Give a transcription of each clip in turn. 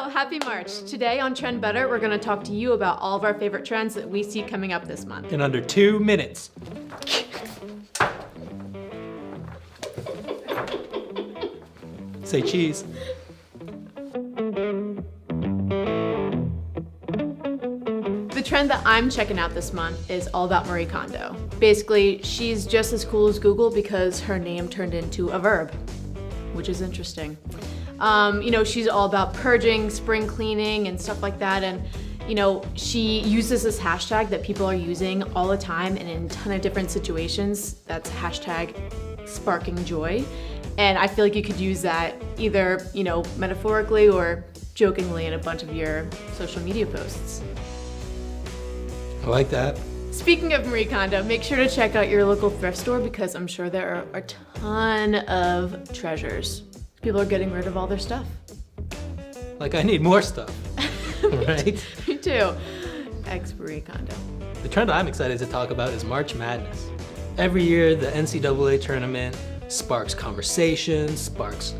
Well, happy March. Today on Trend Better, we're gonna talk to you about all of our favorite trends that we see coming up this month. In under 2 minutes. Say cheese. The trend that I'm checking out this month is all about Marie Kondo. Basically, she's just as cool as Google because her name turned into a verb, which is interesting. She's all about purging, spring cleaning, and stuff like that. And, she uses this hashtag that people are using all the time and in a ton of different situations. That's hashtag sparking joy. And I feel like you could use that either, metaphorically or jokingly in a bunch of your social media posts. I like that. Speaking of Marie Kondo, make sure to check out your local thrift store because I'm sure there are a ton of treasures. People are getting rid of all their stuff. Like I need more stuff, right? Me too. Ex Marie Kondo. The trend I'm excited to talk about is March Madness. Every year, the NCAA tournament sparks conversation, sparks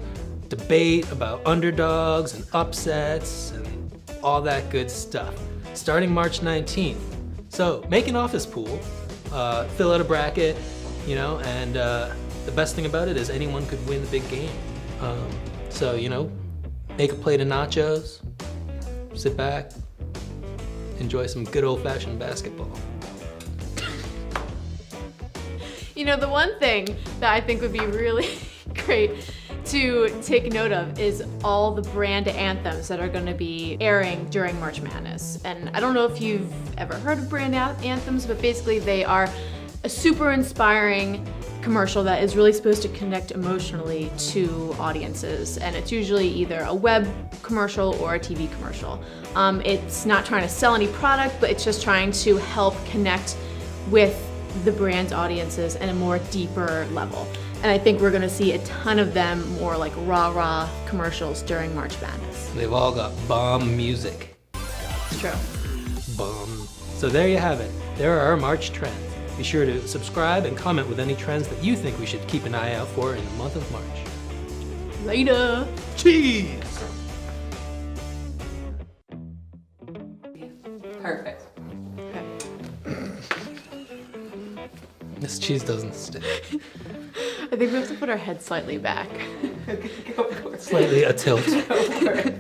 debate about underdogs and upsets and all that good stuff. Starting March 19th. So make an office pool, fill out a bracket, and the best thing about it is anyone could win the big game. Make a plate of nachos, sit back, enjoy some good old-fashioned basketball. The one thing that I think would be really great to take note of is all the brand anthems that are going to be airing during March Madness. And I don't know if you've ever heard of brand anthems, but basically they are a super inspiring commercial that is really supposed to connect emotionally to audiences. And it's usually either a web commercial or a TV commercial. It's not trying to sell any product, but it's just trying to help connect with the brand's audiences in a more deeper level. And I think we're gonna see a ton of them, more like rah-rah commercials during March Madness. They've all got bomb music. It's true. Bomb. So there you have it. There are our March trends. Be sure to subscribe and comment with any trends that you think we should keep an eye out for in the month of March. Later. Cheese! Perfect. Okay. This cheese doesn't stick. I think we have to put our head slightly back. Okay, go for it. Slightly a tilt. Go for it.